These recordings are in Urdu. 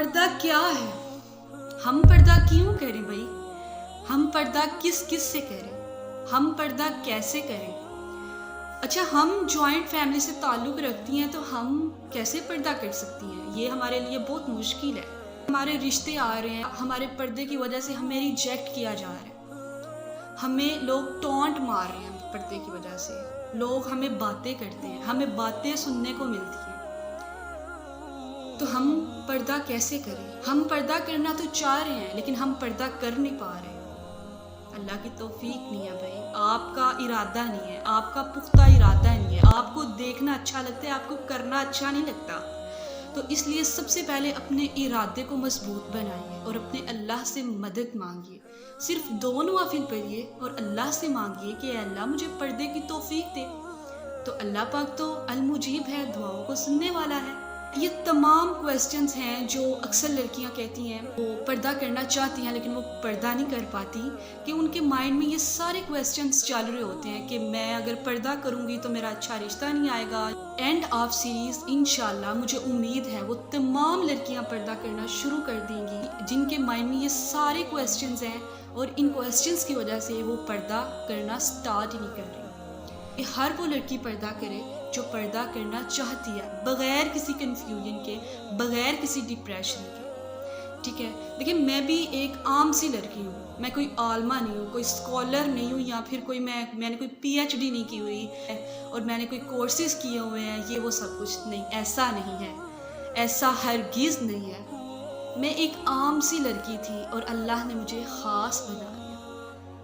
پردہ کیا ہے؟ ہم پردہ کیوں کریں بھائی؟ ہم پردہ کس سے کریں؟ ہم پردہ کیسے کریں؟ اچھا، ہم جوائنٹ فیملی سے تعلق رکھتی ہیں تو ہم کیسے پردہ کر سکتی ہیں؟ یہ ہمارے لیے بہت مشکل ہے۔ ہمارے رشتے آ رہے ہیں، ہمارے پردے کی وجہ سے ہمیں ریجیکٹ کیا جا رہا ہے، ہمیں لوگ ٹونٹ مار رہے ہیں پردے کی وجہ سے، لوگ ہمیں باتیں کرتے ہیں، ہمیں باتیں سننے کو ملتی ہیں۔ تو ہم پردہ کیسے کریں؟ ہم پردہ کرنا تو چاہ رہے ہیں لیکن ہم پردہ کر نہیں پا رہے۔ اللہ کی توفیق نہیں ہے بھائی، آپ کا ارادہ نہیں ہے، آپ کا پختہ ارادہ نہیں ہے، آپ کو دیکھنا اچھا لگتا ہے، آپ کو کرنا اچھا نہیں لگتا۔ تو اس لیے سب سے پہلے اپنے ارادے کو مضبوط بنائیے اور اپنے اللہ سے مدد مانگیے۔ صرف 2 نوافل پڑھیے اور اللہ سے مانگیے کہ اے اللہ مجھے پردے کی توفیق دے۔ تو اللہ پاک تو المجیب ہے، دعاؤں کو سننے والا ہے۔ یہ تمام کویسچنز ہیں جو اکثر لڑکیاں کہتی ہیں وہ پردہ کرنا چاہتی ہیں لیکن وہ پردہ نہیں کر پاتی، کہ ان کے مائنڈ میں یہ سارے کویسچنز چل رہے ہوتے ہیں کہ میں اگر پردہ کروں گی تو میرا اچھا رشتہ نہیں آئے گا۔ اینڈ آف سیریز انشاءاللہ مجھے امید ہے وہ تمام لڑکیاں پردہ کرنا شروع کر دیں گی جن کے مائنڈ میں یہ سارے کویسچنز ہیں، اور ان کویسچنز کی وجہ سے وہ پردہ کرنا سٹارٹ ہی نہیں کر رہی۔ ہر وہ لڑکی پردہ کرے جو پردہ کرنا چاہتی ہے، بغیر کسی کنفیوژن کے، بغیر کسی ڈپریشن کے، ٹھیک ہے؟ دیکھیں، میں بھی ایک عام سی لڑکی ہوں، میں کوئی عالمہ نہیں ہوں، کوئی اسکالر نہیں ہوں، یا پھر کوئی میں نے کوئی PhD نہیں کی ہوئی اور میں نے کوئی کورسز کیے ہوئے ہیں، یہ وہ سب کچھ نہیں، ایسا نہیں ہے، ایسا ہرگز نہیں ہے۔ میں ایک عام سی لڑکی تھی اور اللہ نے مجھے خاص بنا دیا،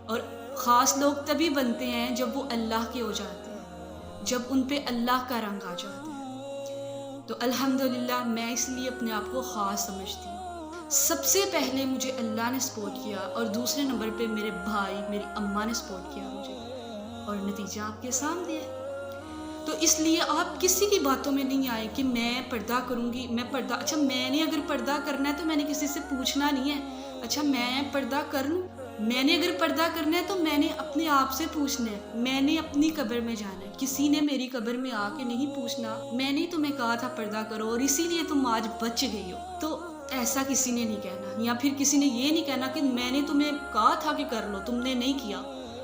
اور خاص لوگ تبھی بنتے ہیں جب وہ اللہ کے ہو جاتے ہیں، جب ان پہ اللہ کا رنگ آ جاتا ہے۔ تو الحمدللہ میں اس لیے اپنے آپ کو خاص سمجھتی ہوں۔ سب سے پہلے مجھے اللہ نے سپورٹ کیا، اور دوسرے نمبر پہ میرے بھائی، میری اماں نے سپورٹ کیا مجھے، اور نتیجہ آپ کے سامنے ہے۔ تو اس لیے آپ کسی کی باتوں میں نہیں آئے کہ میں پردہ کروں گی، میں پردہ، اچھا میں نے اگر پردہ کرنا ہے تو میں نے کسی سے پوچھنا نہیں ہے، اچھا میں پردہ کر لوں، میں نے اگر پردہ کرنا ہے تو میں نے اپنے آپ سے پوچھنا ہے، میں نے اپنی قبر میں جانا ہے، کسی نے میری قبر میں آ کے نہیں پوچھنا میں نے تمہیں کہا تھا پردہ کرو اور اسی لیے تم آج بچ گئی ہو۔ تو ایسا کسی نے نہیں کہنا، یا پھر کسی نے یہ نہیں کہنا کہ میں نے تمہیں کہا تھا کہ کر لو، تم نے نہیں کیا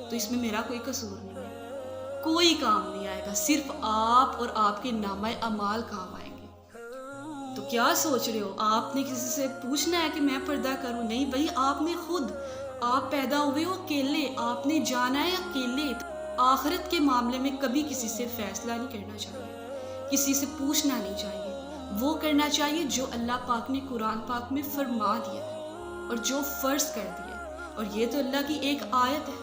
تو اس میں میرا کوئی قصور نہیں ہے۔ کوئی کام نہیں آئے گا، صرف آپ اور آپ کے نامہ اعمال کام آئیں گے۔ تو کیا سوچ رہے ہو آپ نے کسی سے پوچھنا ہے کہ میں پردہ کروں؟ نہیں بھائی، آپ نے خود، آپ پیدا ہوئے ہو اکیلے، آپ نے جانا ہے اکیلے۔ آخرت کے معاملے میں کبھی کسی سے فیصلہ نہیں کرنا چاہیے، کسی سے پوچھنا نہیں چاہیے، وہ کرنا چاہیے جو اللہ پاک نے قرآن پاک میں فرما دیا ہے اور جو فرض کر دیا ہے، اور یہ تو اللہ کی ایک آیت ہے۔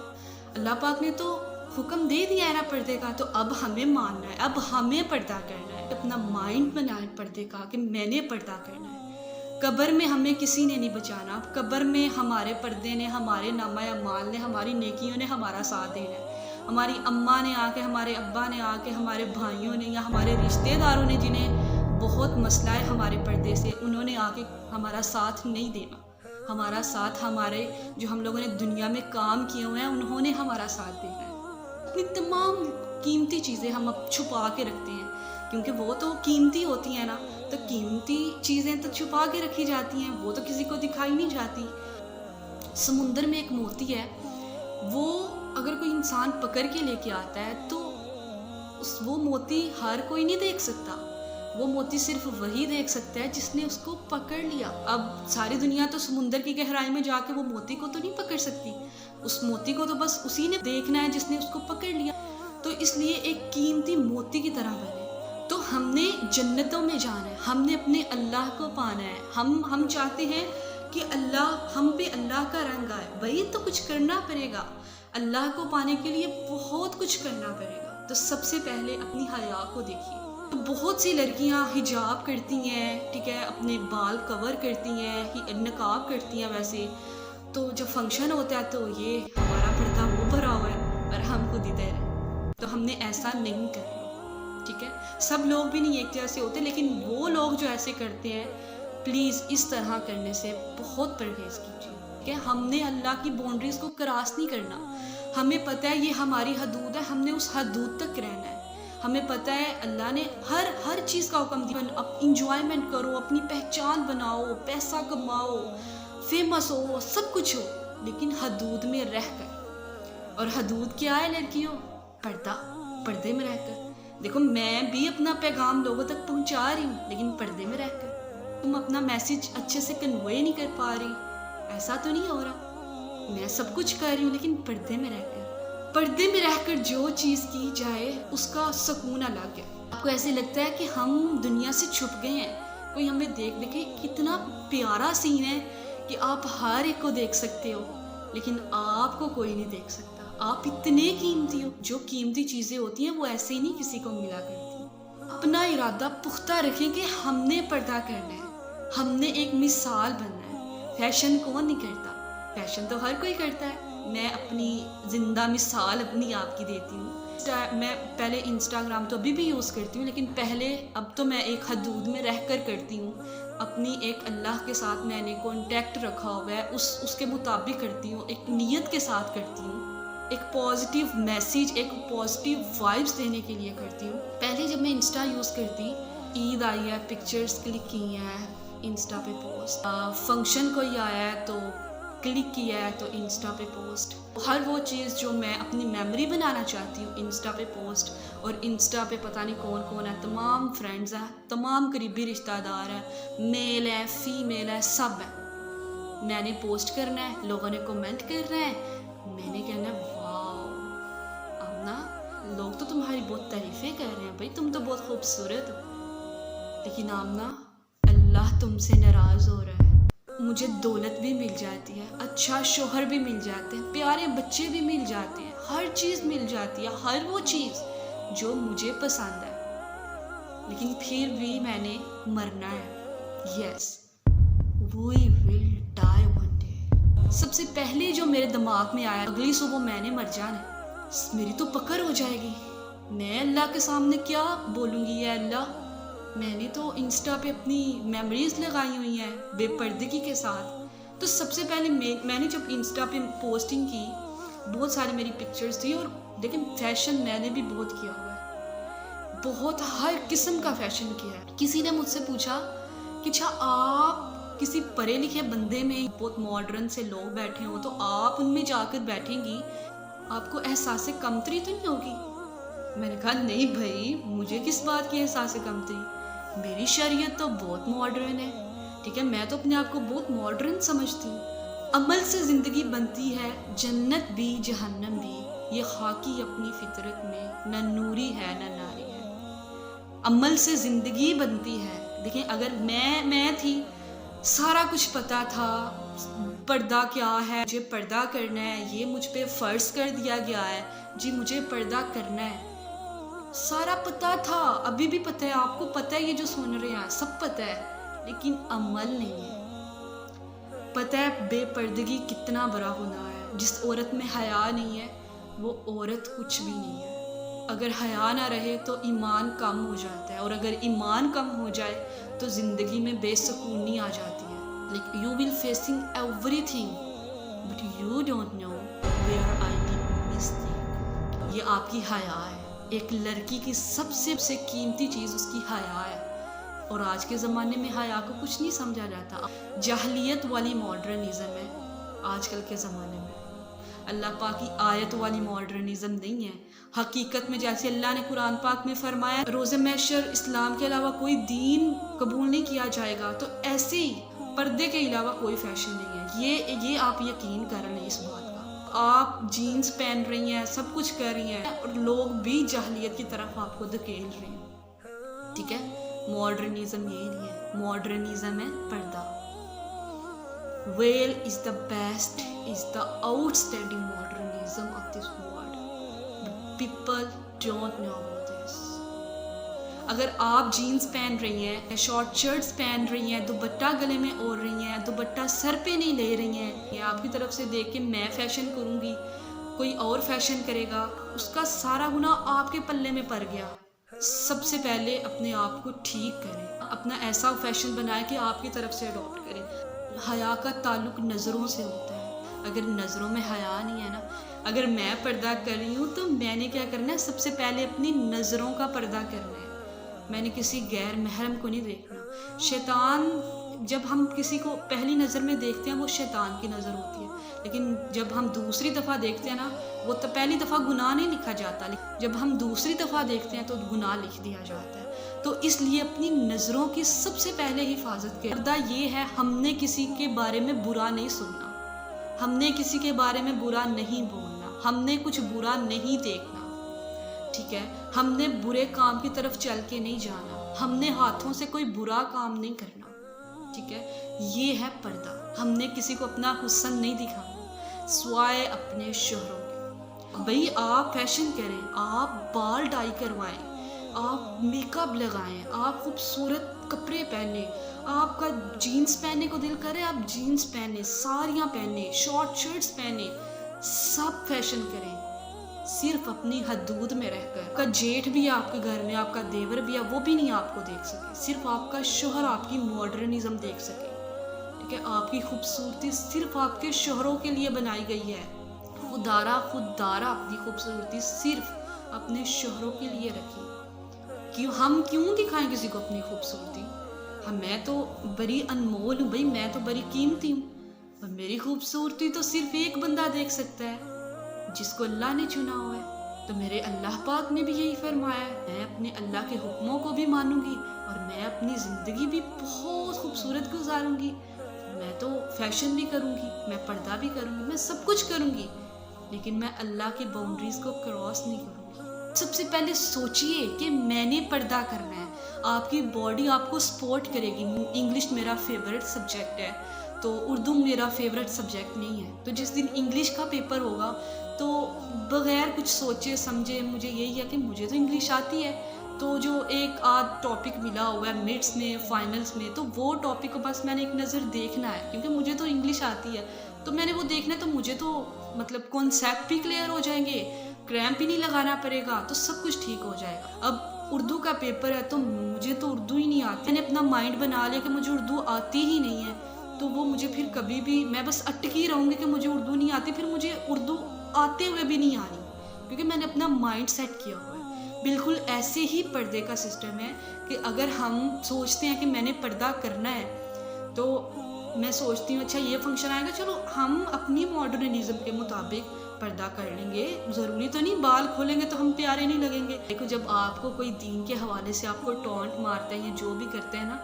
اللہ پاک نے تو حکم دے دیا ہے نا پردے کا، تو اب ہمیں ماننا ہے، اب ہمیں پردہ کرنا ہے، اپنا مائنڈ بنائیں پردے کا کہ میں نے پردہ کرنا ہے۔ قبر میں ہمیں کسی نے نہیں بچانا، قبر میں ہمارے پردے نے، ہمارے نامہ اعمال نے، ہماری نیکیوں نے ہمارا ساتھ دینا ہے۔ ہماری اماں نے آ کے، ہمارے ابا نے آ کے، ہمارے بھائیوں نے یا ہمارے رشتہ داروں نے جنہیں بہت مسئلہ ہے ہمارے پردے سے، انہوں نے آ کے ہمارا ساتھ نہیں دینا۔ ہمارا ساتھ، ہمارے جو ہم لوگوں نے دنیا میں کام کیے ہوئے ہیں انہوں نے ہمارا ساتھ دینا ہے۔ اپنی تمام قیمتی چیزیں ہم اب چھپا کے رکھتے ہیں کیونکہ وہ تو قیمتی ہوتی ہیں نا، تو قیمتی چیزیں تو چھپا کے رکھی جاتی ہیں، وہ تو کسی کو دکھائی نہیں جاتی۔ سمندر میں ایک موتی ہے، وہ اگر کوئی انسان پکڑ کے لے کے آتا ہے تو وہ موتی ہر کوئی نہیں دیکھ سکتا، وہ موتی صرف وہی دیکھ سکتا ہے جس نے اس کو پکڑ لیا۔ اب ساری دنیا تو سمندر کی گہرائی میں جا کے وہ موتی کو تو نہیں پکڑ سکتی، اس موتی کو تو بس اسی نے دیکھنا ہے جس نے اس کو پکڑ لیا۔ تو اس لیے ایک قیمتی موتی کی طرح بنے۔ تو ہم نے جنتوں میں جانا ہے، ہم نے اپنے اللہ کو پانا ہے، ہم چاہتے ہیں کہ ہم پہ اللہ کا رنگ آئے، وہی تو کچھ کرنا پڑے گا۔ اللہ کو پانے کے لیے بہت کچھ کرنا پڑے گا۔ تو سب سے پہلے اپنی حیا کو دیکھیے۔ بہت سی لڑکیاں حجاب کرتی ہیں، ٹھیک ہے، اپنے بال کور کرتی ہیں، نقاب کرتی ہیں، ویسے تو جب فنکشن ہوتا ہے تو یہ ہمارا پردہ وہ بھرا ہوا ہے اور ہم خود ادھر ہیں۔ تو ہم نے ایسا نہیں کرنا، ٹھیک ہے؟ سب لوگ بھی نہیں ایک جیسے ہوتے، لیکن وہ لوگ جو ایسے کرتے ہیں پلیز اس طرح کرنے سے بہت پرہیز کیجیے کہ ہم نے اللہ کی باؤنڈریز کو کراس نہیں کرنا۔ ہمیں پتہ ہے یہ ہماری حدود ہے، ہم نے اس حدود تک رہنا ہے، ہمیں پتہ ہے اللہ نے ہر چیز کا حکم دیا، اب انجوائمنٹ کرو، اپنی پہچان بناؤ، پیسہ کماؤ، فیمس ہو، سب کچھ ہو، لیکن حدود میں رہ کر۔ اور حدود کیا ہے لڑکیوں؟ پردے میں رہ کر۔ دیکھو میں بھی اپنا پیغام لوگوں تک پہنچا رہی ہوں، لیکن پردے میں رہ کر۔ تم اپنا میسیج اچھے سے کنوے نہیں کر پا رہی، ایسا تو نہیں ہو رہا؟ میں سب کچھ کر رہی ہوں لیکن پردے میں رہ کر۔ پردے میں رہ کر جو چیز کی جائے اس کا سکون الگ ہے۔ آپ کو ایسے لگتا ہے کہ ہم دنیا سے چھپ گئے ہیں، کوئی ہمیں دیکھے کتنا پیارا سین ہے کہ آپ ہر ایک کو دیکھ سکتے ہو، لیکن آپ کو کوئی نہیں دیکھ سکتا۔ آپ اتنے قیمتی ہو، جو قیمتی چیزیں ہوتی ہیں وہ ایسے ہی نہیں کسی کو ملا کرتی۔ اپنا ارادہ پختہ رکھیں کہ ہم نے پردہ کرنا ہے، ہم نے ایک مثال بننا ہے۔ فیشن کون نہیں کرتا؟ فیشن تو ہر کوئی کرتا ہے۔ میں اپنی زندہ مثال اپنی آپ کی دیتی ہوں۔ میں پہلے انسٹاگرام تو ابھی بھی یوز کرتی ہوں، لیکن اب تو میں ایک حدود میں رہ کر کرتی ہوں۔ اپنی ایک اللہ کے ساتھ میں نے کانٹیکٹ رکھا ہوا ہے، اس کے مطابق کرتی ہوں، ایک نیت کے ساتھ کرتی ہوں، ایک پازیٹیو میسیج، ایک پازیٹیو وائبس دینے کے لیے کرتی ہوں۔ پہلے جب میں انسٹا یوز کرتی، عید آئی ہے، پکچرز کلک کی ہیں انسٹا پہ پوسٹ، فنکشن کوئی آیا ہے تو کلک کیا ہے تو انسٹا پہ پوسٹ، ہر وہ چیز جو میں اپنی میموری بنانا چاہتی ہوں انسٹا پہ پوسٹ۔ اور انسٹا پہ پتہ نہیں کون کون ہے، تمام فرینڈز ہیں، تمام قریبی رشتہ دار ہیں، میل ہے، فیمیل ہے، سب ہے۔ میں نے پوسٹ کرنا ہے، لوگوں نے کمنٹ کرنا ہے، میں نے کہنا ہے واو امنا، لوگ تو تمہاری بہت تعریفیں کر رہے ہیں، بھائی تم تو بہت خوبصورت ہو، لیکن آمنہ اللہ تم سے ناراض ہو رہا ہے۔ مجھے دولت بھی مل جاتی ہے، اچھا شوہر بھی مل جاتے ہیں، پیارے بچے بھی مل جاتے ہیں، ہر چیز مل جاتی ہے، ہر وہ چیز جو مجھے پسند ہے، لیکن پھر بھی میں نے مرنا ہے۔ یس وی ول ڈائی ون ڈے۔ سب سے پہلے جو میرے دماغ میں آیا، اگلی صبح میں نے مر جانا ہے، میری تو پکڑ ہو جائے گی، میں اللہ کے سامنے کیا بولوں گی؟ یا اللہ، میں نے تو انسٹا پہ اپنی میموریز لگائی ہوئی ہیں بے پردگی کے ساتھ۔ تو سب سے پہلے میں نے جب انسٹا پہ پوسٹنگ کی، بہت ساری میری پکچرز تھی، اور لیکن فیشن میں نے بھی بہت کیا ہوا ہے، بہت ہر قسم کا فیشن کیا ہے۔ کسی نے مجھ سے پوچھا کہ اچھا آپ کسی پڑھے لکھے بندے میں بہت ماڈرن سے لوگ بیٹھے ہوں تو آپ ان میں جا کر بیٹھیں گی، آپ کو احساس کمتری تو نہیں ہوگی؟ میں نے کہا نہیں بھائی، مجھے کس بات کی احساس کمتری، میری شریعت تو بہت ماڈرن ہے، ٹھیک ہے، میں تو اپنے آپ کو بہت ماڈرن سمجھتی ہوں۔ عمل سے زندگی بنتی ہے، جنت بھی جہنم بھی، یہ خاکی اپنی فطرت میں، نہ نوری ہے نہ ناری ہے۔ عمل سے زندگی بنتی ہے۔ دیکھیں اگر میں تھی، سارا کچھ پتا تھا، پردہ کیا ہے، مجھے پردہ کرنا ہے، یہ مجھ پہ فرض کر دیا گیا ہے، جی مجھے پردہ کرنا ہے، سارا پتا تھا، ابھی بھی پتا ہے، آپ کو پتا ہے، یہ جو سن رہے ہیں سب پتا ہے، لیکن عمل نہیں ہے۔ پتا ہے بے پردگی کتنا بڑا گناہ ہے، جس عورت میں حیا نہیں ہے وہ عورت کچھ بھی نہیں ہے۔ اگر حیا نہ رہے تو ایمان کم ہو جاتا ہے، اور اگر ایمان کم ہو جائے تو زندگی میں بے سکونی آ جاتی ہے۔ like you will facing everything but you don't know where I did mistake۔ یہ آپ کی حیا ہے۔ ایک لڑکی کی سب سے قیمتی چیز اس کی حیا ہے، اور آج کے زمانے میں حیا کو کچھ نہیں سمجھا جاتا، جاہلیت والی ماڈرنزم ہے آج کل کے زمانے میں۔ اللہ پاک کی آیت والی ماڈرنزم نہیں ہے۔ حقیقت میں جیسے اللہ نے قرآن پاک میں فرمایا روز محشر اسلام کے علاوہ کوئی دین قبول نہیں کیا جائے گا، تو ایسے ہی پردے کے علاوہ کوئی فیشن نہیں ہے۔ یہ آپ یقین کر لیں اس بات کا۔ آپ جینز پہن رہی ہیں، سب کچھ کر رہی ہیں، اور لوگ بھی جاہلیت کی طرف آپ کو دھکیل رہے ہیں، ٹھیک ہے۔ ماڈرنزم یہ نہیں ہے، ماڈرنزم ہے پردہ۔ Veil is the best, is the outstanding modernism of this world. But people don't know about this. اگر آپ جینز پہن رہی ہیں، شارٹ شرٹس پہن رہی ہیں، دوپٹہ گلے میں اوڑھ رہی ہیں، دوپٹہ سر پہ نہیں لے رہی ہیں، یہ آپ کی طرف سے دیکھ کے میں فیشن کروں گی، کوئی اور فیشن کرے گا، اس کا سارا گناہ آپ کے پلے میں پڑ گیا۔ سب سے پہلے اپنے آپ کو ٹھیک کریں، اپنا ایسا فیشن بنائیں کہ آپ کی طرف سے اڈاپٹ کریں۔ حیا کا تعلق نظروں سے ہوتا ہے، اگر نظروں میں حیا نہیں ہے نا، اگر میں پردہ کر رہی ہوں تو میں نے کیا کرنا ہے؟ سب سے پہلے اپنی نظروں کا پردہ کرنا ہے. میں نے کسی غیر محرم کو نہیں دیکھنا. شیطان جب ہم کسی کو پہلی نظر میں دیکھتے ہیں وہ شیطان کی نظر ہوتی ہے، لیکن جب ہم دوسری دفعہ دیکھتے ہیں نا، وہ تو پہلی دفعہ گناہ نہیں لکھا جاتا، جب ہم دوسری دفعہ دیکھتے ہیں تو گناہ لکھ دیا جاتا ہے. تو اس لیے اپنی نظروں کی سب سے پہلے حفاظت کریں. پردہ یہ ہے، ہم نے کسی کے بارے میں برا نہیں سننا، ہم نے کسی کے بارے میں برا نہیں بولنا، ہم نے کچھ برا نہیں دیکھنا، ٹھیک ہے؟ ہم نے برے کام کی طرف چل کے نہیں جانا، ہم نے ہاتھوں سے کوئی برا کام نہیں کرنا، ٹھیک ہے؟ یہ ہے پردہ. ہم نے کسی کو اپنا حسن نہیں دکھانا سوائے اپنے شوہروں کے. بھئی آپ فیشن کریں، آپ بال ڈائی کروائیں، آپ میک اپ لگائیں، آپ خوبصورت کپڑے پہنیں، آپ کا جینز پہننے کو دل کرے آپ جینز پہنیں، ساڑیاں پہنیں، شارٹ شرٹس پہنیں، سب فیشن کریں، صرف اپنی حدود میں رہ کر. آپ کا جیٹھ بھی ہے آپ کے گھر میں، آپ کا دیور بھی ہے، وہ بھی نہیں آپ کو دیکھ سکے. صرف آپ کا شوہر آپ کی ماڈرنزم دیکھ سکے، ٹھیک ہے؟ آپ کی خوبصورتی صرف آپ کے شوہروں کے لیے بنائی گئی ہے. خوددارا اپنی خوبصورتی صرف اپنے شوہروں کے لیے رکھی. ہم کیوں دکھائیں کسی کو اپنی خوبصورتی؟ میں تو بڑی انمول ہوں بھائی، میں تو بڑی قیمتی ہوں، اور میری خوبصورتی تو صرف ایک بندہ دیکھ سکتا ہے جس کو اللہ نے چنا ہوا ہے. تو میرے اللہ پاک نے بھی یہی فرمایا ہے، میں اپنے اللہ کے حکموں کو بھی مانوں گی اور میں اپنی زندگی بھی بہت خوبصورت گزاروں گی. میں تو فیشن بھی کروں گی، میں پردہ بھی کروں گی، میں سب کچھ کروں گی، لیکن میں اللہ کی باؤنڈریز کو کراس نہیں کروں گی. سب سے پہلے سوچئے کہ میں نے پردہ کرنا ہے. آپ کی باڈی آپ کو سپورٹ کرے گی. انگلش میرا فیورٹ سبجیکٹ ہے، تو اردو میرا فیورٹ سبجیکٹ نہیں ہے. تو جس دن انگلش کا پیپر ہوگا تو بغیر کچھ سوچے سمجھے مجھے یہی ہے کہ مجھے تو انگلش آتی ہے، تو جو ایک آدھ ٹاپک ملا ہوا ہے مڈس میں، فائنلز میں، تو وہ ٹاپک کو بس میں نے ایک نظر دیکھنا ہے، کیونکہ مجھے تو انگلش آتی ہے، تو میں نے وہ دیکھنا ہے. تو مجھے تو مطلب کانسیپٹ بھی کلیئر ہو جائیں گے، کریمپ بھی نہیں لگانا پڑے گا، تو سب کچھ ٹھیک ہو جائے گا. اب اردو کا پیپر ہے تو مجھے تو اردو ہی نہیں آتی. میں نے اپنا مائنڈ بنا لیا کہ مجھے اردو آتی ہی نہیں ہے، تو وہ مجھے پھر کبھی بھی، میں بس اٹکی رہوں گی کہ مجھے اردو نہیں آتی، پھر مجھے اردو آتے ہوئے بھی نہیں آنی، کیونکہ میں نے اپنا مائنڈ سیٹ کیا ہوا ہے. بالکل ایسے ہی پردے کا سسٹم ہے کہ اگر ہم سوچتے ہیں کہ میں نے پردہ کرنا ہے، تو میں سوچتی ہوں اچھا یہ فنکشن آئے گا، چلو ہم اپنی ماڈرنزم کے مطابق پردہ کر لیں گے. ضروری تو نہیں بال کھولیں گے تو ہم پیارے نہیں لگیں گے. دیکھو جب آپ کو کوئی دین کے حوالے سے آپ کو ٹونٹ مارتے ہیں یا جو بھی کرتے ہیں نا،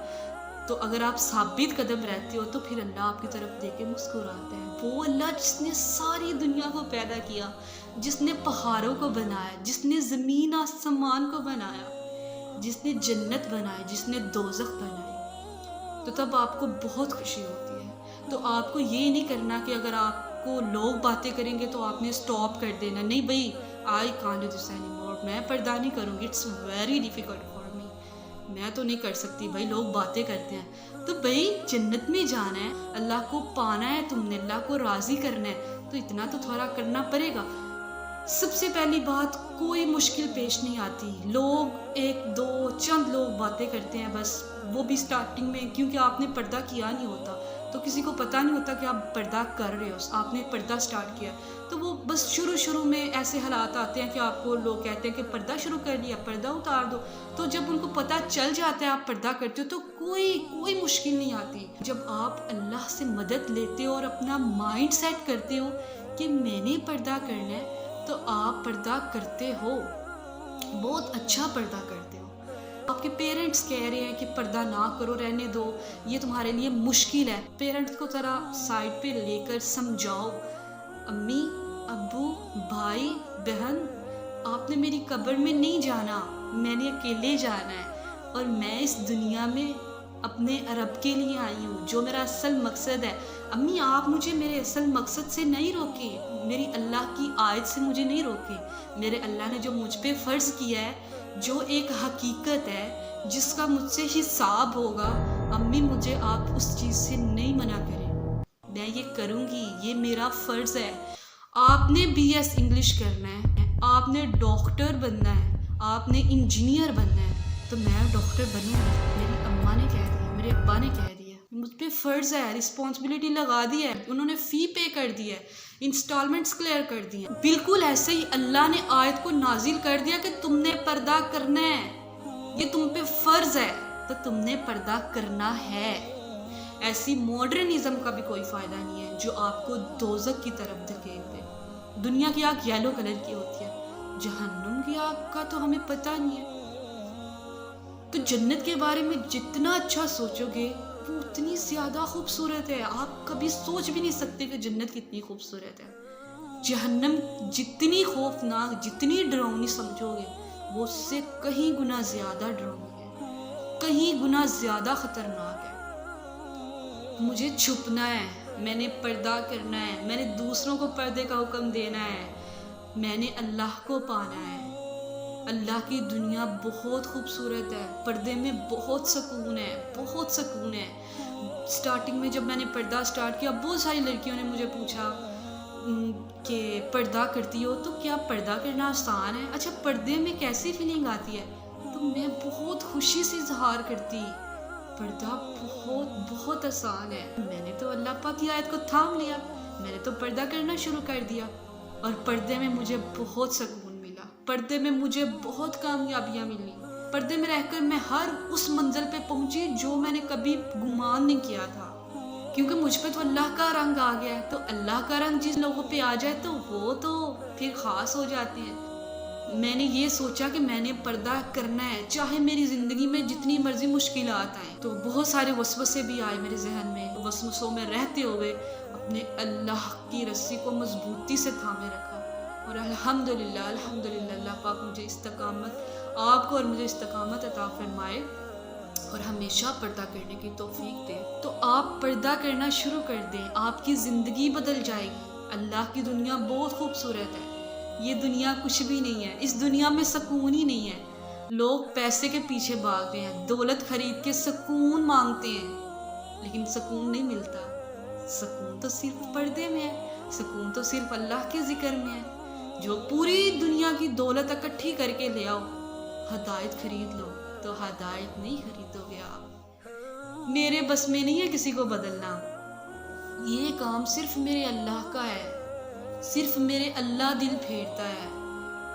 تو اگر آپ ثابت قدم رہتے ہو تو پھر اللہ آپ کی طرف دیکھ کے مسکراتا ہے. وہ اللہ جس نے ساری دنیا کو پیدا کیا، جس نے پہاڑوں کو بنایا، جس نے زمین آسمان کو بنایا، جس نے جنت بنائی، جس نے دوزخ بنائی، تو تب آپ کو بہت خوشی ہوتی ہے. تو آپ کو یہ نہیں کرنا کہ اگر آپ کو لوگ باتیں کریں گے تو آپ نے سٹاپ کر دینا. نہیں بھائی، I can't do this any more, میں پردہ نہیں کروں گی، it's very difficult for me, میں تو نہیں کر سکتی. بھائی لوگ باتیں کرتے ہیں، تو بھائی جنت میں جانا ہے، اللہ کو پانا ہے، تم نے اللہ کو راضی کرنا ہے، تو اتنا تو تھوڑا کرنا پڑے گا. سب سے پہلی بات، کوئی مشکل پیش نہیں آتی. لوگ ایک دو چند لوگ باتیں کرتے ہیں بس، وہ بھی سٹارٹنگ میں، کیونکہ آپ نے پردہ کیا نہیں ہوتا تو کسی کو پتہ نہیں ہوتا کہ آپ پردہ کر رہے ہو، آپ نے پردہ سٹارٹ کیا، تو وہ بس شروع میں ایسے حالات آتے ہیں کہ آپ کو لوگ کہتے ہیں کہ پردہ شروع کر لیا، پردہ اتار دو. تو جب ان کو پتہ چل جاتا ہے آپ پردہ کرتے ہو تو کوئی مشکل نہیں آتی. جب آپ اللہ سے مدد لیتے ہو اور اپنا مائنڈ سیٹ کرتے ہو کہ میں نے پردہ کرنا ہے، تو آپ پردہ کرتے ہو، بہت اچھا پردہ کرتے ہو. آپ کے پیرنٹس کہہ رہے ہیں کہ پردہ نہ کرو، رہنے دو، یہ تمہارے لیے مشکل ہے، پیرنٹس کو ذرا سائڈ پہ لے کر سمجھاؤ، امی ابو بھائی بہن، آپ نے میری قبر میں نہیں جانا، میں نے اکیلے جانا ہے، اور میں اس دنیا میں اپنے رب کے لیے آئی ہوں، جو میرا اصل مقصد ہے. امی آپ مجھے میرے اصل مقصد سے نہیں روکے، میری اللہ کی آیت سے مجھے نہیں روکے. میرے اللہ نے جو مجھ پہ فرض کیا ہے، جو ایک حقیقت ہے جس کا مجھ سے حساب ہوگا، امی مجھے آپ اس چیز سے نہیں منع کریں، میں یہ کروں گی، یہ میرا فرض ہے. آپ نے بی ایس انگلش کرنا ہے، آپ نے ڈاکٹر بننا ہے، آپ نے انجینئر بننا ہے، تو میں ڈاکٹر بنوں گی. میری اماں نے کہہ دیا، میرے ابا نے کہہ دیا. مجھ پہ فرض ہے، رسپانسبلٹی لگا دی ہے، انہوں نے فی پے کر دی ہے، انسٹالمنٹس کلیئر کر دی ہیں۔ بالکل ایسے ہی اللہ نے آیت کو نازل کر دیا کہ تم نے پردہ کرنا ہے، یہ تم پہ فرض ہے تو تم نے پردہ کرنا ہے۔ ایسی ماڈرنزم کا بھی کوئی فائدہ نہیں ہے جو آپ کو دوزخ کی طرف دھکیل دے۔ دنیا کی آگ یلو کلر کی ہوتی ہے، جہنم کی آگ کا تو ہمیں پتہ نہیں ہے۔ تو جنت کے بارے میں جتنا اچھا سوچو گے وہ اتنی زیادہ خوبصورت ہے، آپ کبھی سوچ بھی نہیں سکتے کہ جنت کتنی خوبصورت ہے۔ جہنم جتنی خوفناک، جتنی ڈراؤنی سمجھو گے وہ اس سے کہیں گنا زیادہ ڈراؤنی ہے، کہیں گنا زیادہ خطرناک ہے۔ مجھے چھپنا ہے، میں نے پردہ کرنا ہے، میں نے دوسروں کو پردے کا حکم دینا ہے، میں نے اللہ کو پانا ہے۔ اللہ کی دنیا بہت خوبصورت ہے، پردے میں بہت سکون ہے، بہت سکون ہے۔ سٹارٹنگ میں جب میں نے پردہ سٹارٹ کیا، بہت ساری لڑکیوں نے مجھے پوچھا کہ پردہ کرتی ہو تو کیا پردہ کرنا آسان ہے؟ اچھا پردے میں کیسی فیلنگ آتی ہے؟ تو میں بہت خوشی سے اظہار کرتی، پردہ بہت بہت آسان ہے۔ میں نے تو اللہ پاک کی آیت کو تھام لیا، میں نے تو پردہ کرنا شروع کر دیا، اور پردے میں مجھے بہت سکون ملا، پردے میں مجھے بہت کامیابیاں ملی، پردے میں رہ کر میں ہر اس منزل پہ پہنچی جو میں نے کبھی گمان نہیں کیا تھا، کیونکہ مجھ پہ تو اللہ کا رنگ آ گیا ہے۔ تو اللہ کا رنگ جن لوگوں پہ آ جائے تو وہ تو پھر خاص ہو جاتے ہیں۔ میں نے یہ سوچا کہ میں نے پردہ کرنا ہے، چاہے میری زندگی میں جتنی مرضی مشکلات آئیں۔ تو بہت سارے وسوسے بھی آئے میرے ذہن میں، وسوسوں میں رہتے ہوئے اپنے اللہ کی رسی کو مضبوطی سے تھامے رکھا، اور الحمدللہ اللہ پاک مجھے استقامت، آپ کو اور مجھے استقامت عطا فرمائے اور ہمیشہ پردہ کرنے کی توفیق دے۔ تو آپ پردہ کرنا شروع کر دیں، آپ کی زندگی بدل جائے گی۔ اللہ کی دنیا بہت خوبصورت ہے، یہ دنیا کچھ بھی نہیں ہے، اس دنیا میں سکون ہی نہیں ہے۔ لوگ پیسے کے پیچھے بھاگتے ہیں، دولت خرید کے سکون مانگتے ہیں، لیکن سکون نہیں ملتا۔ سکون تو صرف پردے میں ہے، سکون تو صرف اللہ کے ذکر میں ہے۔ جو پوری دنیا کی دولت اکٹھی کر کے لے آؤ، ہدایت خرید لو تو ہدایت نہیں خریدو گے آپ۔ میرے بس میں نہیں ہے کسی کو بدلنا، یہ کام صرف میرے اللہ کا ہے، صرف میرے اللہ دل پھیرتا ہے۔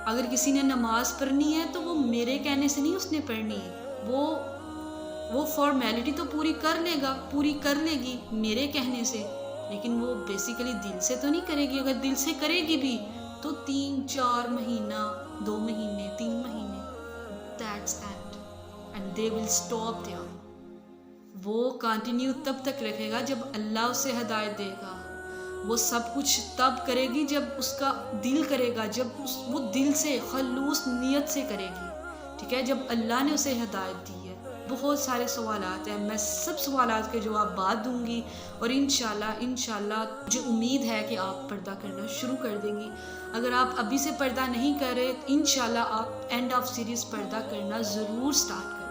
اگر کسی نے نماز پڑھنی ہے تو وہ میرے کہنے سے نہیں اس نے پڑھنی، وہ فارمیلٹی تو پوری کر لے گا، پوری کر لے گی میرے کہنے سے، لیکن وہ بیسیکلی دل سے تو نہیں کرے گی۔ اگر دل سے کرے گی بھی تو 3-4 مہینہ، 2 مہینے، 3 مہینے، that's end and they will stop there۔ وہ کنٹینیو تب تک رکھے گا جب اللہ اسے ہدایت دے گا۔ وہ سب کچھ تب کرے گی جب اس کا دل کرے گا، جب وہ دل سے خلوص نیت سے کرے گی، ٹھیک ہے، جب اللہ نے اسے ہدایت دی ہے۔ بہت سارے سوالات ہیں، میں سب سوالات کے جواب بعد دوں گی، اور انشاءاللہ مجھے امید ہے کہ آپ پردہ کرنا شروع کر دیں گی۔ اگر آپ ابھی سے پردہ نہیں کر رہے، انشاءاللہ آپ اینڈ آف سیریز پردہ کرنا ضرور سٹارٹ کریں۔